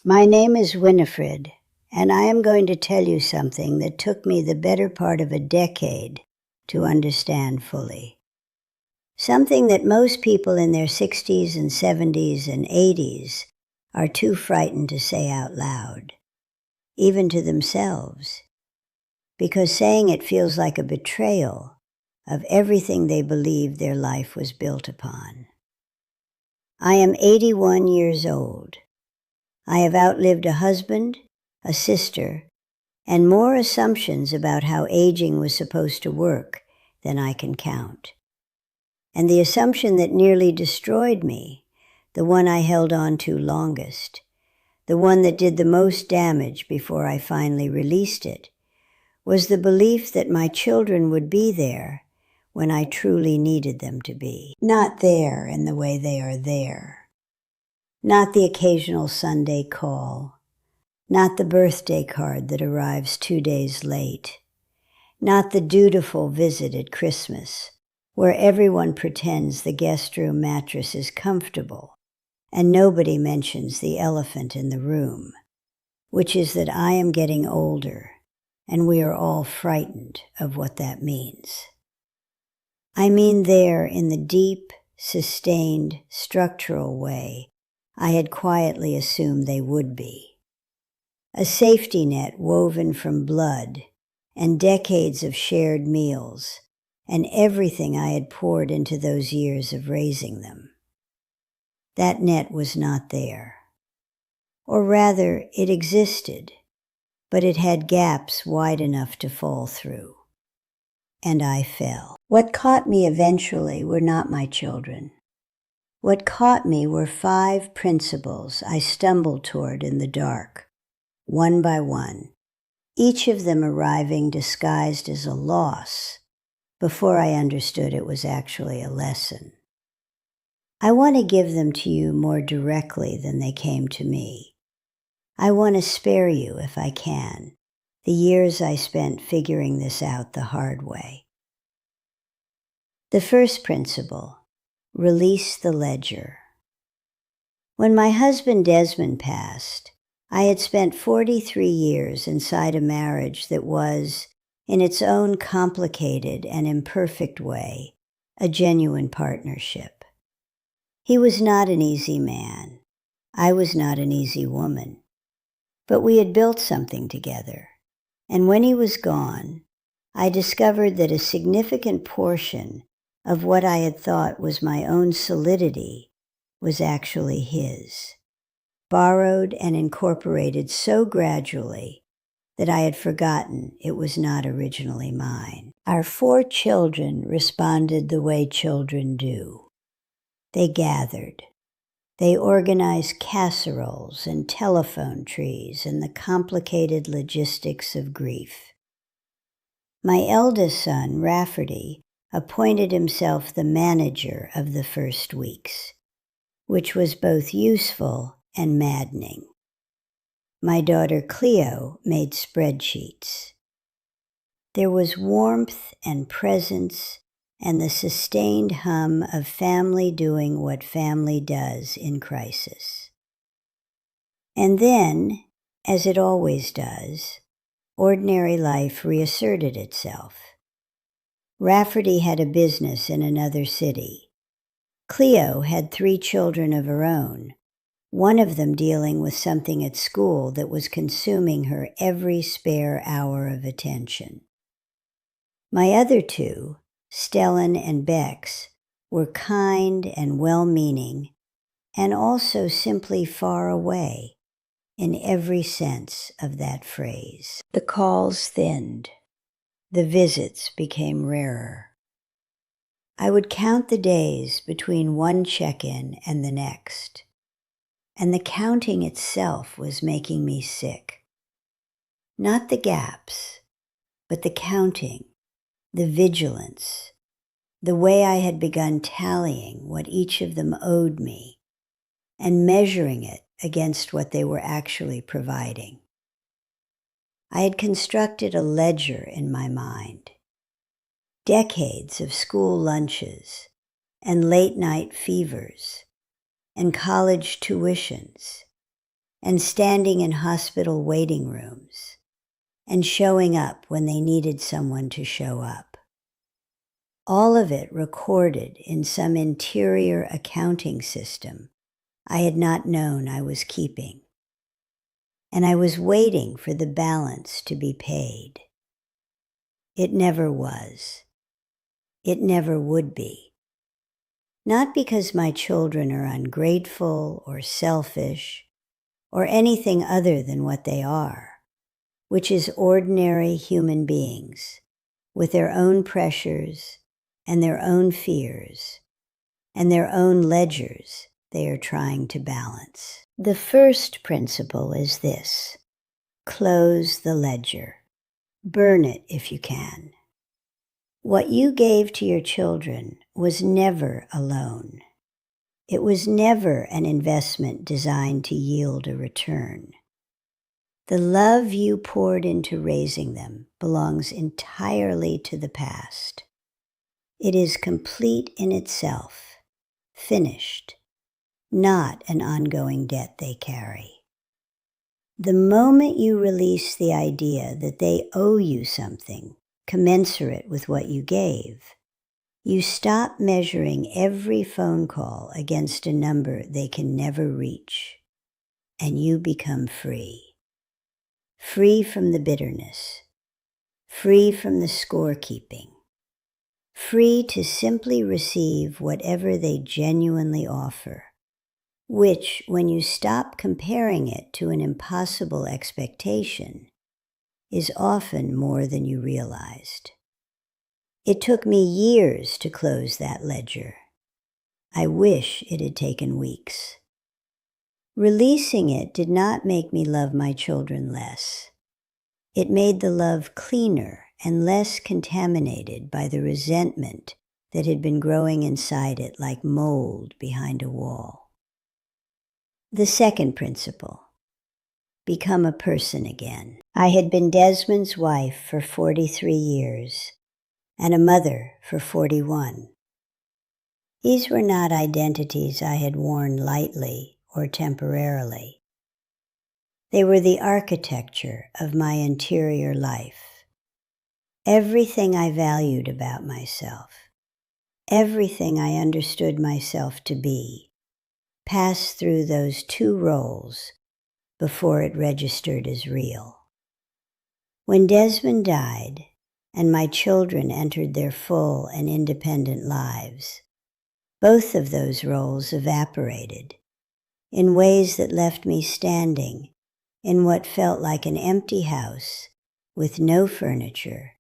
My name is Winifred, and I am going to tell you something that took me the better part of a decade to understand fully. Something that most people in their 60s and 70s and 80s are too frightened to say out loud, even to themselves, because saying it feels like a betrayal of everything they believed their life was built upon. I am 81 years old. I have outlived a husband, a sister, and more assumptions about how aging was supposed to work than I can count. And the assumption that nearly destroyed me, the one I held on to longest, the one that did the most damage before I finally released it, was the belief that my children would be there when I truly needed them to be. Not there in the way they are there. Not the occasional Sunday call. Not the birthday card that arrives 2 days late. Not the dutiful visit at Christmas, where everyone pretends the guest room mattress is comfortable and nobody mentions the elephant in the room, which is that I am getting older and we are all frightened of what that means. I mean there in the deep, sustained, structural way I had quietly assumed they would be. A safety net woven from blood and decades of shared meals and everything I had poured into those years of raising them. That net was not there. Or rather, it existed, but it had gaps wide enough to fall through. And I fell. What caught me eventually were not my children. What caught me were 5 principles I stumbled toward in the dark, one by one, each of them arriving disguised as a loss before I understood it was actually a lesson. I want to give them to you more directly than they came to me. I want to spare you, if I can, the years I spent figuring this out the hard way. The first principle: release the ledger. When my husband Desmond passed, I had spent 43 years inside a marriage that was, in its own complicated and imperfect way, a genuine partnership. He was not an easy man. I was not an easy woman. But we had built something together, and when he was gone, I discovered that a significant portion of what I had thought was my own solidity was actually his, borrowed and incorporated so gradually that I had forgotten it was not originally mine. Our 4 children responded the way children do. They gathered. They organized casseroles and telephone trees and the complicated logistics of grief. My eldest son, Rafferty, appointed himself the manager of the first weeks, which was both useful and maddening. My daughter Cleo made spreadsheets. There was warmth and presence and the sustained hum of family doing what family does in crisis. And then, as it always does, ordinary life reasserted itself. Rafferty had a business in another city. Cleo had 3 children of her own, one of them dealing with something at school that was consuming her every spare hour of attention. My other 2, Stellan and Bex, were kind and well-meaning, and also simply far away, in every sense of that phrase. The calls thinned. The visits became rarer. I would count the days between one check-in and the next, and the counting itself was making me sick. Not the gaps, but the counting, the vigilance, the way I had begun tallying what each of them owed me and measuring it against what they were actually providing. I had constructed a ledger in my mind. Decades of school lunches and late-night fevers and college tuitions and standing in hospital waiting rooms, and showing up when they needed someone to show up. All of it recorded in some interior accounting system I had not known I was keeping. And I was waiting for the balance to be paid. It never was. It never would be. Not because my children are ungrateful or selfish or anything other than what they are, which is ordinary human beings with their own pressures and their own fears and their own ledgers they are trying to balance. The first principle is this: close the ledger. Burn it if you can. What you gave to your children was never a loan. It was never an investment designed to yield a return. The love you poured into raising them belongs entirely to the past. It is complete in itself, finished, not an ongoing debt they carry. The moment you release the idea that they owe you something commensurate with what you gave, you stop measuring every phone call against a number they can never reach, and you become free. Free from the bitterness, free from the scorekeeping, free to simply receive whatever they genuinely offer, which, when you stop comparing it to an impossible expectation, is often more than you realized. It took me years to close that ledger. I wish it had taken weeks. Releasing it did not make me love my children less. It made the love cleaner and less contaminated by the resentment that had been growing inside it like mold behind a wall. The second principle: become a person again. I had been Desmond's wife for 43 years and a mother for 41. These were not identities I had worn lightly or temporarily. They were the architecture of my interior life. Everything I valued about myself, everything I understood myself to be, passed through those two roles before it registered as real. When Desmond died and my children entered their full and independent lives, both of those roles evaporated in ways that left me standing in what felt like an empty house with no furniture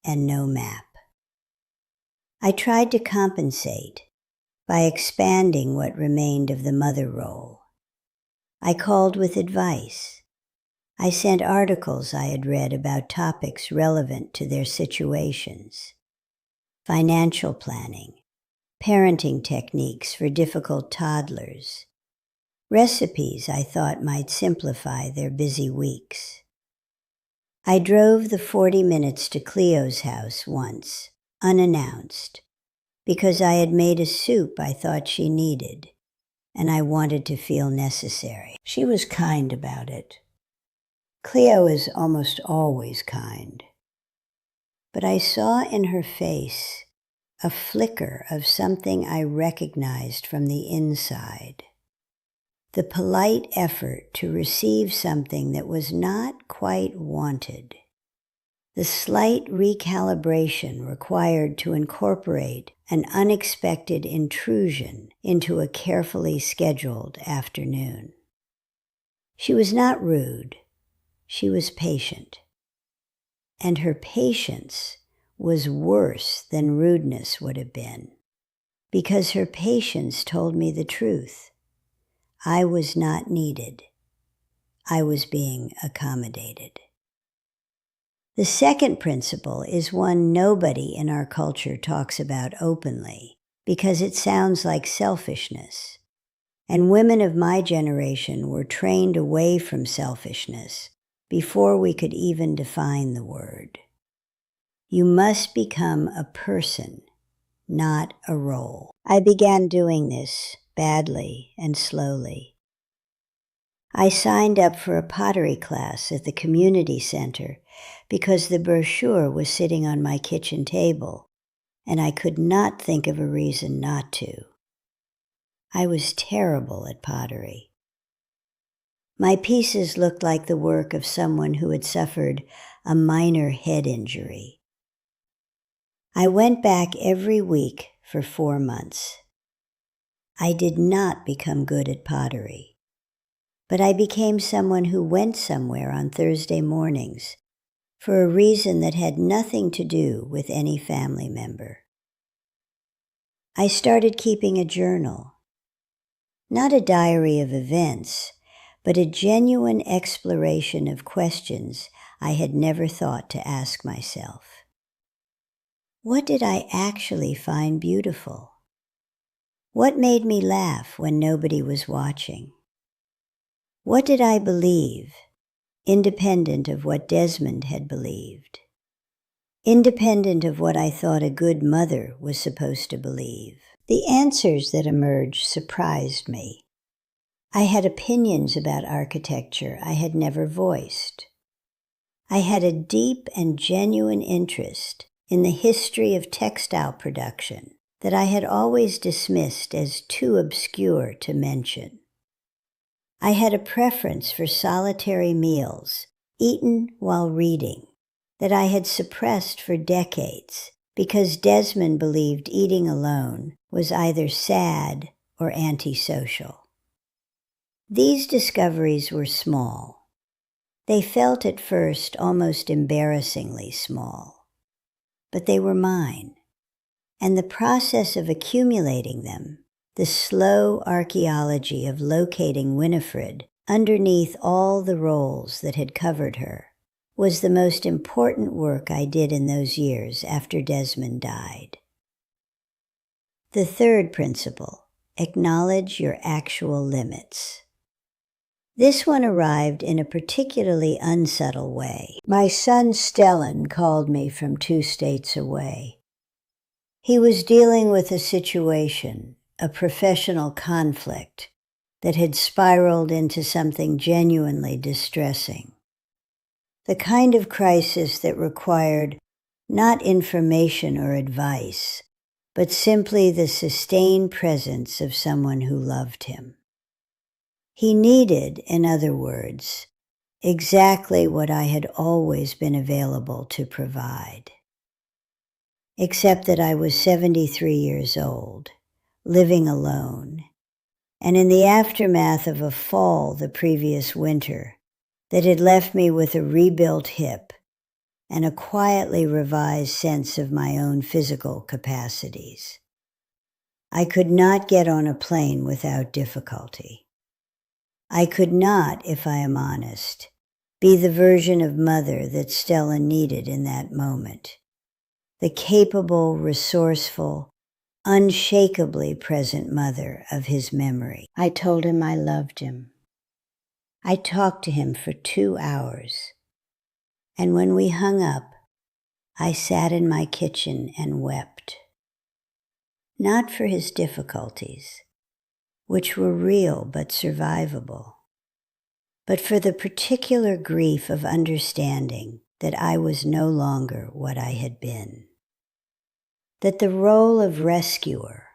and no map. I tried to compensate by expanding what remained of the mother role. I called with advice. I sent articles I had read about topics relevant to their situations: financial planning, parenting techniques for difficult toddlers, recipes I thought might simplify their busy weeks. I drove the 40 minutes to Cleo's house once, unannounced, because I had made a soup I thought she needed, and I wanted to feel necessary. She was kind about it. Cleo is almost always kind. But I saw in her face a flicker of something I recognized from the inside. The polite effort to receive something that was not quite wanted. The slight recalibration required to incorporate an unexpected intrusion into a carefully scheduled afternoon. She was not rude. She was patient. And her patience was worse than rudeness would have been, because her patience told me the truth. I was not needed. I was being accommodated. The second principle is one nobody in our culture talks about openly because it sounds like selfishness. And women of my generation were trained away from selfishness before we could even define the word. You must become a person, not a role. I began doing this badly and slowly. I signed up for a pottery class at the community center because the brochure was sitting on my kitchen table, and I could not think of a reason not to. I was terrible at pottery. My pieces looked like the work of someone who had suffered a minor head injury. I went back every week for 4 months. I did not become good at pottery, but I became someone who went somewhere on Thursday mornings for a reason that had nothing to do with any family member. I started keeping a journal, not a diary of events, but a genuine exploration of questions I had never thought to ask myself. What did I actually find beautiful? What made me laugh when nobody was watching? What did I believe, independent of what Desmond had believed? Independent of what I thought a good mother was supposed to believe? The answers that emerged surprised me. I had opinions about architecture I had never voiced. I had a deep and genuine interest in the history of textile production that I had always dismissed as too obscure to mention. I had a preference for solitary meals, eaten while reading, that I had suppressed for decades because Desmond believed eating alone was either sad or antisocial. These discoveries were small. They felt at first almost embarrassingly small, but they were mine, and the process of accumulating them, the slow archaeology of locating Winifred underneath all the roles that had covered her, was the most important work I did in those years after Desmond died. The third principle, acknowledge your actual limits. This one arrived in a particularly unsubtle way. My son Stellan called me from 2 states away. He was dealing with a situation, a professional conflict, that had spiraled into something genuinely distressing. The kind of crisis that required not information or advice, but simply the sustained presence of someone who loved him. He needed, in other words, exactly what I had always been available to provide. Except that I was 73 years old, living alone, and in the aftermath of a fall the previous winter that had left me with a rebuilt hip and a quietly revised sense of my own physical capacities. I could not get on a plane without difficulty. I could not, if I am honest, be the version of mother that Stella needed in that moment. The capable, resourceful, unshakably present mother of his memory. I told him I loved him. I talked to him for 2 hours. And when we hung up, I sat in my kitchen and wept. Not for his difficulties, which were real but survivable, but for the particular grief of understanding that I was no longer what I had been. That the role of rescuer,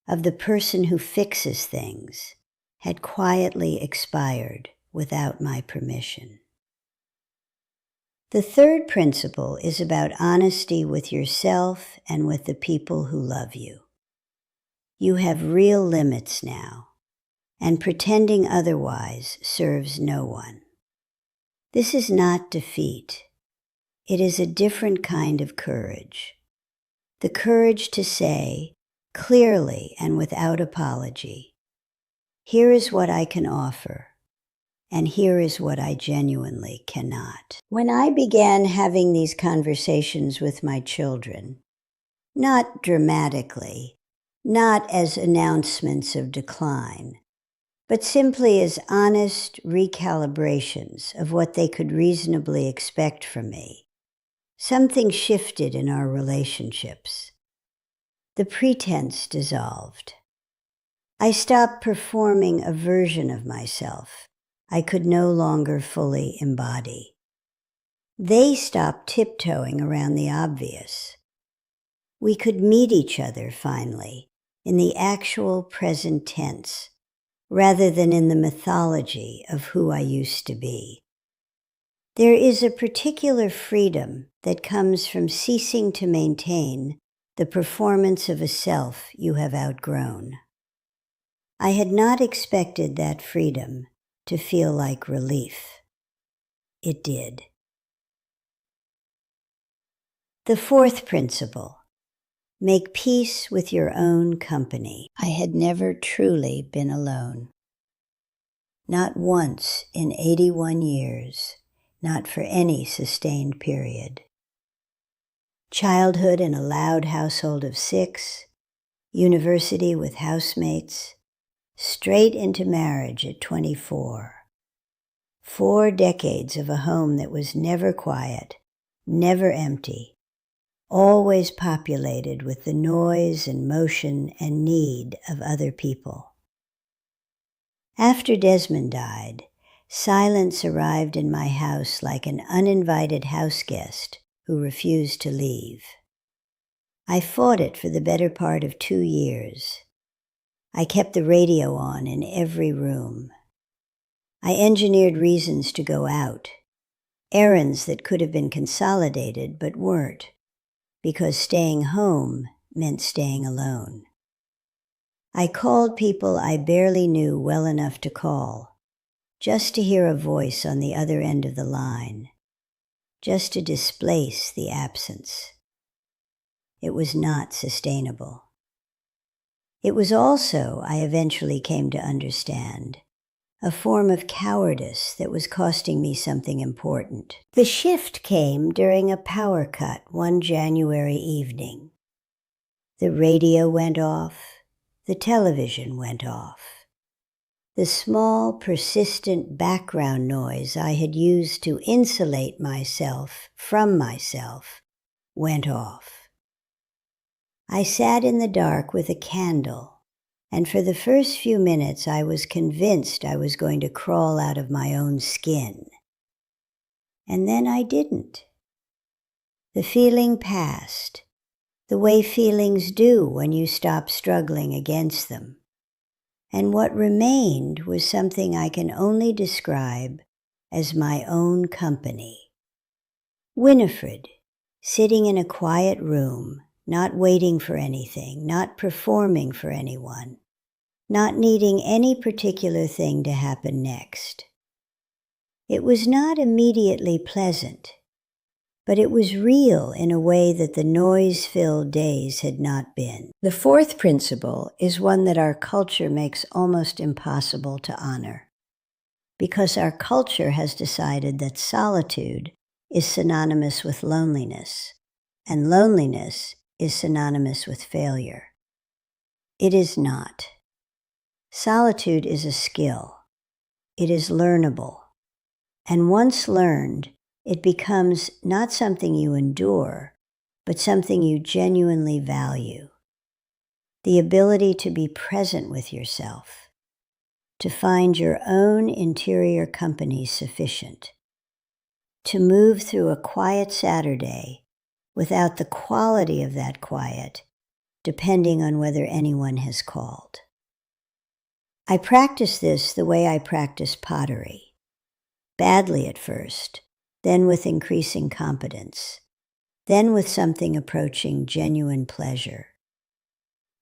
of the person who fixes things, had quietly expired without my permission. The third principle is about honesty with yourself and with the people who love you. You have real limits now, and pretending otherwise serves no one. This is not defeat. It is a different kind of courage. The courage to say, clearly and without apology, here is what I can offer, and here is what I genuinely cannot. When I began having these conversations with my children, not dramatically, not as announcements of decline, but simply as honest recalibrations of what they could reasonably expect from me, something shifted in our relationships. The pretense dissolved. I stopped performing a version of myself I could no longer fully embody. They stopped tiptoeing around the obvious. We could meet each other, finally, in the actual present tense, rather than in the mythology of who I used to be. There is a particular freedom that comes from ceasing to maintain the performance of a self you have outgrown. I had not expected that freedom to feel like relief. It did. The fourth principle: make peace with your own company. I had never truly been alone. Not once in 81 years, not for any sustained period. Childhood in a loud household of 6, university with housemates, straight into marriage at 24. 4 decades of a home that was never quiet, never empty, always populated with the noise and motion and need of other people. After Desmond died, silence arrived in my house like an uninvited house guest who refused to leave. I fought it for the better part of 2 years. I kept the radio on in every room. I engineered reasons to go out, errands that could have been consolidated but weren't, because staying home meant staying alone. I called people I barely knew well enough to call, just to hear a voice on the other end of the line, just to displace the absence. It was not sustainable. It was also, I eventually came to understand, a form of cowardice that was costing me something important. The shift came during a power cut one January evening. The radio went off, the television went off. The small, persistent background noise I had used to insulate myself from myself went off. I sat in the dark with a candle, and for the first few minutes I was convinced I was going to crawl out of my own skin. And then I didn't. The feeling passed, the way feelings do when you stop struggling against them. And what remained was something I can only describe as my own company. Winifred, sitting in a quiet room, not waiting for anything, not performing for anyone, not needing any particular thing to happen next. It was not immediately pleasant, but it was real in a way that the noise-filled days had not been. The fourth principle is one that our culture makes almost impossible to honor, because our culture has decided that solitude is synonymous with loneliness, and loneliness is synonymous with failure. It is not. Solitude is a skill. It is learnable. And once learned, it becomes not something you endure, but something you genuinely value. The ability to be present with yourself, to find your own interior company sufficient, to move through a quiet Saturday without the quality of that quiet, depending on whether anyone has called. I practice this the way I practice pottery, badly at first, then with increasing competence, then with something approaching genuine pleasure.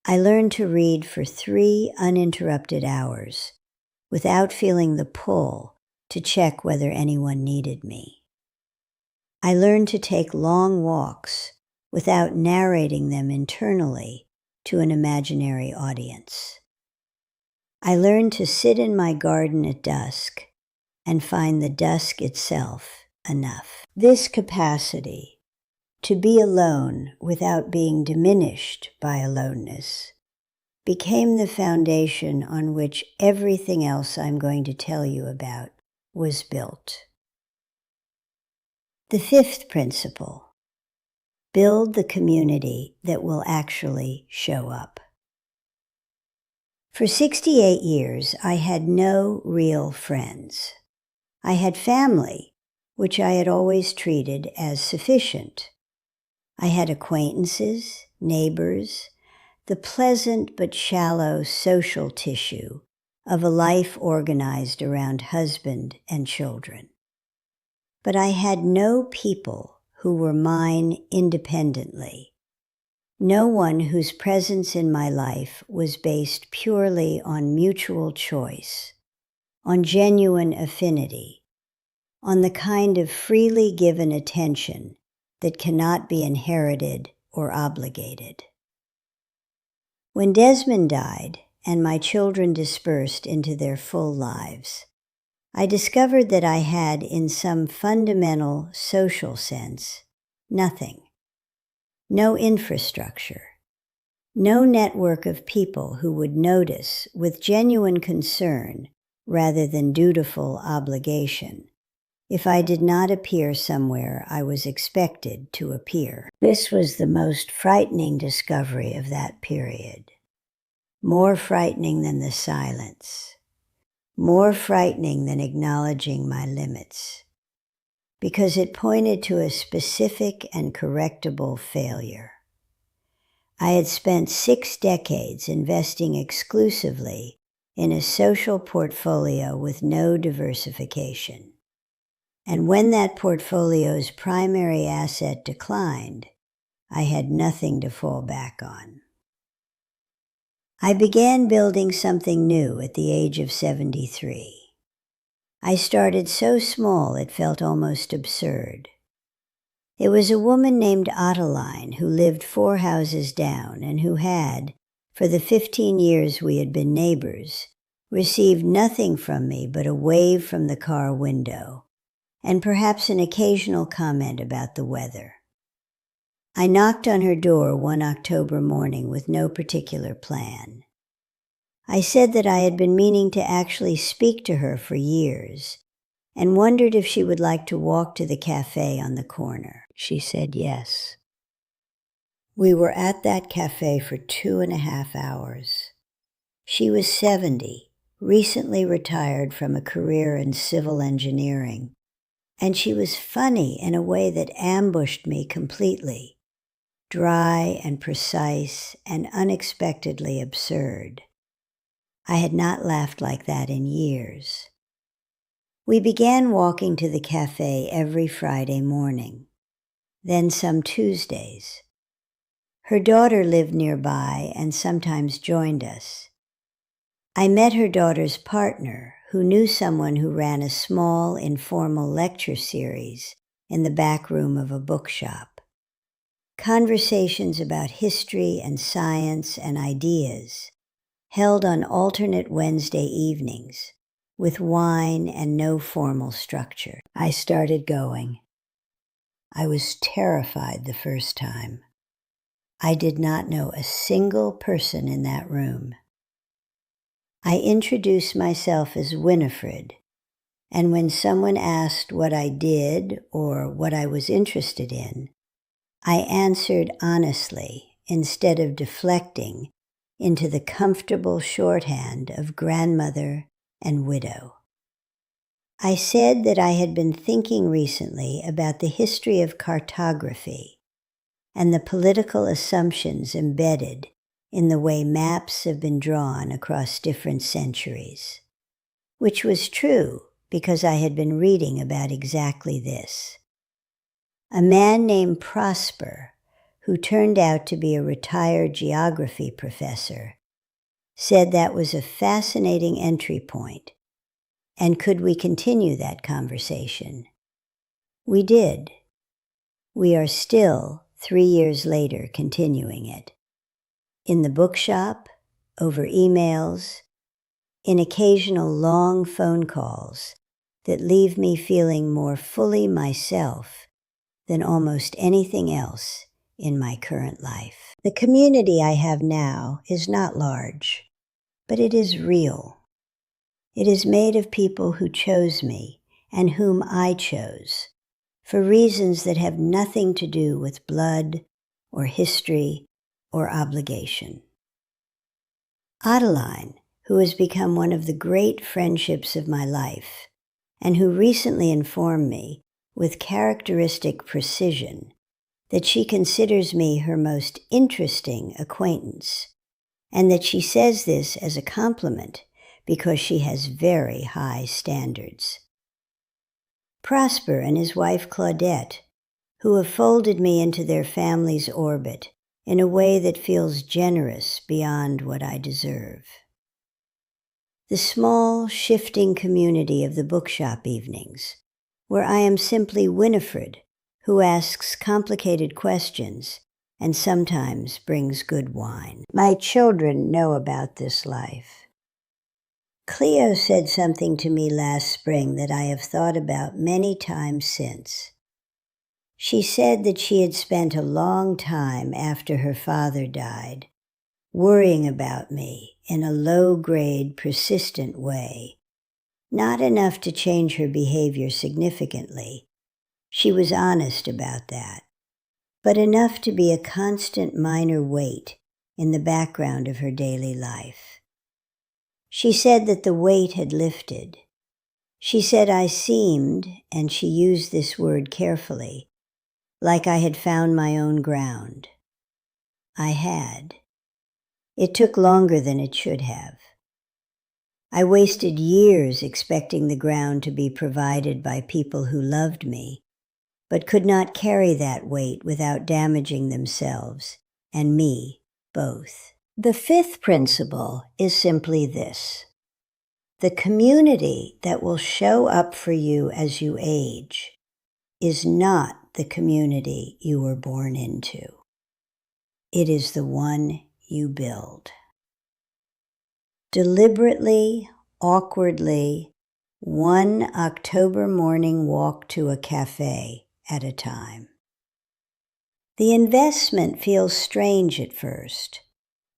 I learned to read for 3 uninterrupted hours without feeling the pull to check whether anyone needed me. I learned to take long walks without narrating them internally to an imaginary audience. I learned to sit in my garden at dusk and find the dusk itself enough. This capacity to be alone without being diminished by aloneness became the foundation on which everything else I'm going to tell you about was built. The fifth principle: build the community that will actually show up. For 68 years, I had no real friends. I had family, which I had always treated as sufficient. I had acquaintances, neighbors, the pleasant but shallow social tissue of a life organized around husband and children. But I had no people who were mine independently. No one whose presence in my life was based purely on mutual choice, on genuine affinity, on the kind of freely given attention that cannot be inherited or obligated. When Desmond died and my children dispersed into their full lives, I discovered that I had, in some fundamental social sense, nothing. No infrastructure, no network of people who would notice with genuine concern rather than dutiful obligation if I did not appear somewhere I was expected to appear. This was the most frightening discovery of that period. More frightening than the silence. More frightening than acknowledging my limits. Because it pointed to a specific and correctable failure. I had spent 6 decades investing exclusively in a social portfolio with no diversification. And when that portfolio's primary asset declined, I had nothing to fall back on. I began building something new at the age of 73. I started so small it felt almost absurd. It was a woman named Adeline who lived 4 houses down and who had, for the 15 years we had been neighbors, received nothing from me but a wave from the car window, and perhaps an occasional comment about the weather. I knocked on her door one October morning with no particular plan. I said that I had been meaning to actually speak to her for years and wondered if she would like to walk to the cafe on the corner. She said yes. We were at that cafe for 2.5 hours. She was 70, recently retired from a career in civil engineering, and she was funny in a way that ambushed me completely, dry and precise and unexpectedly absurd. I had not laughed like that in years. We began walking to the cafe every Friday morning, then some Tuesdays. Her daughter lived nearby and sometimes joined us. I met her daughter's partner, who knew someone who ran a small, informal lecture series in the back room of a bookshop. Conversations about history and science and ideas, held on alternate Wednesday evenings, with wine and no formal structure. I started going. I was terrified the first time. I did not know a single person in that room. I introduced myself as Winifred, and when someone asked what I did or what I was interested in, I answered honestly instead of deflecting into the comfortable shorthand of grandmother and widow. I said that I had been thinking recently about the history of cartography and the political assumptions embedded in the way maps have been drawn across different centuries, which was true because I had been reading about exactly this. A man named Prosper, who turned out to be a retired geography professor, said that was a fascinating entry point, and could we continue that conversation? We did. We are still, 3 years later, continuing it. In the bookshop, over emails, in occasional long phone calls that leave me feeling more fully myself than almost anything else in my current life. The community I have now is not large, but it is real. It is made of people who chose me and whom I chose, for reasons that have nothing to do with blood or history or obligation. Adeline who has become one of the great friendships of my life, and who recently informed me, with characteristic precision, that she considers me her most interesting acquaintance, and that she says this as a compliment because she has very high standards. Prosper and his wife Claudette, who have folded me into their family's orbit in a way that feels generous beyond what I deserve. The small, shifting community of the bookshop evenings, where I am simply Winifred, who asks complicated questions and sometimes brings good wine. My children know about this life. Cleo said something to me last spring that I have thought about many times since. She said that she had spent a long time after her father died, worrying about me in a low-grade, persistent way. Not enough to change her behavior significantly. She was honest about that. But enough to be a constant minor weight in the background of her daily life. She said that the weight had lifted. She said I seemed, and she used this word carefully, like I had found my own ground. I had. It took longer than it should have. I wasted years expecting the ground to be provided by people who loved me, but could not carry that weight without damaging themselves and me both. The fifth principle is simply this. The community that will show up for you as you age is not the community you were born into. It is the one you build. Deliberately, awkwardly, one October morning walk to a cafe at a time. The investment feels strange at first,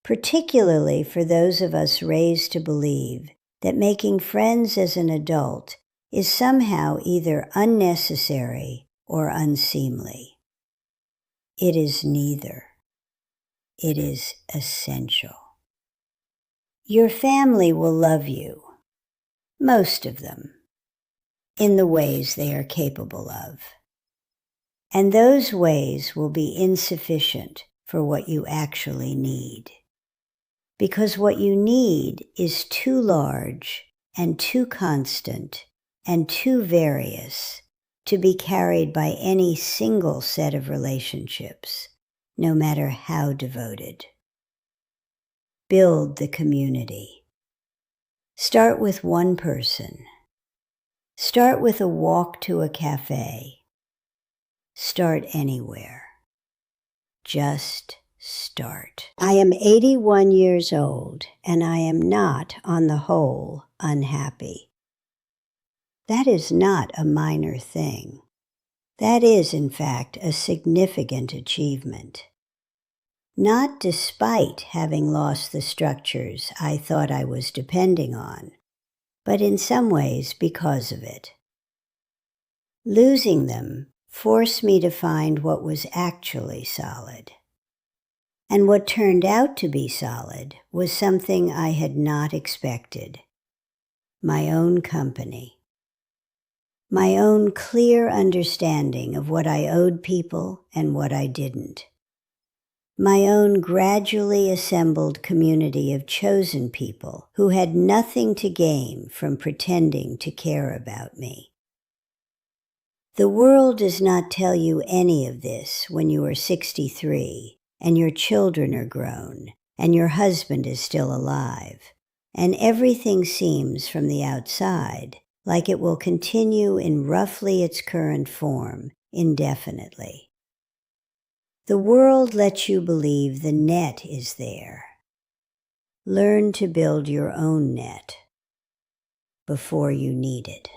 particularly for those of us raised to believe that making friends as an adult is somehow either unnecessary or unseemly. It is neither. It is essential. Your family will love you, most of them, in the ways they are capable of. And those ways will be insufficient for what you actually need. Because what you need is too large and too constant and too various to be carried by any single set of relationships, no matter how devoted. Build the community. Start with one person. Start with a walk to a cafe. Start anywhere. Just start. I am 81 years old, and I am not, on the whole, unhappy. That is not a minor thing. That is, in fact, a significant achievement. Not despite having lost the structures I thought I was depending on, but in some ways because of it. Losing them forced me to find what was actually solid. And what turned out to be solid was something I had not expected. My own company. My own clear understanding of what I owed people and what I didn't. My own gradually assembled community of chosen people who had nothing to gain from pretending to care about me. The world does not tell you any of this when you are 63 and your children are grown and your husband is still alive, and everything seems from the outside like it will continue in roughly its current form indefinitely. The world lets you believe the net is there. Learn to build your own net before you need it.